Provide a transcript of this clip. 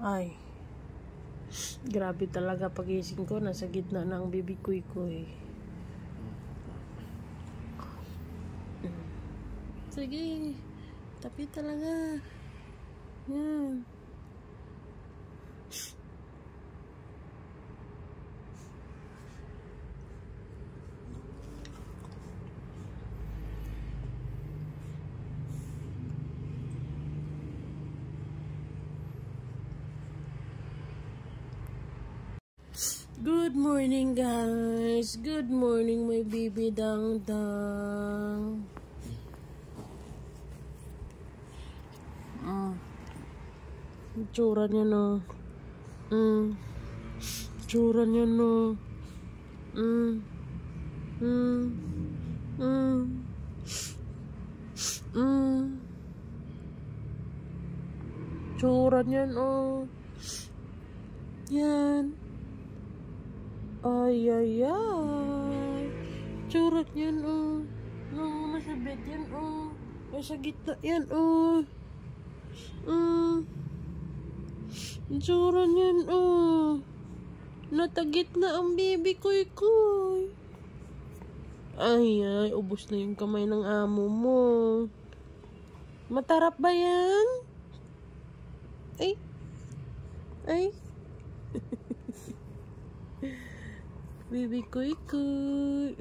Ay, grabe talaga pagising ko. Nasa gitna ng baby kuy-kuy. Sige, tapi talaga. Yan. Good morning, guys. Good morning, my baby dang-dang. Tsura niya, no. Tsura niya, no. Tsura niya, no. Yan. Ay, ay, ay. Tsura niyan, oh. No, nasa bed yan, oh. Nasa gitna yan, oh. Tsura niyan, oh. Nasa gitna ang baby kuy-kuy. Ay, ay. Ubos na yung kamay ng amo mo. Matarap ba yan? Ay. Ay. Baby kuy-kuy.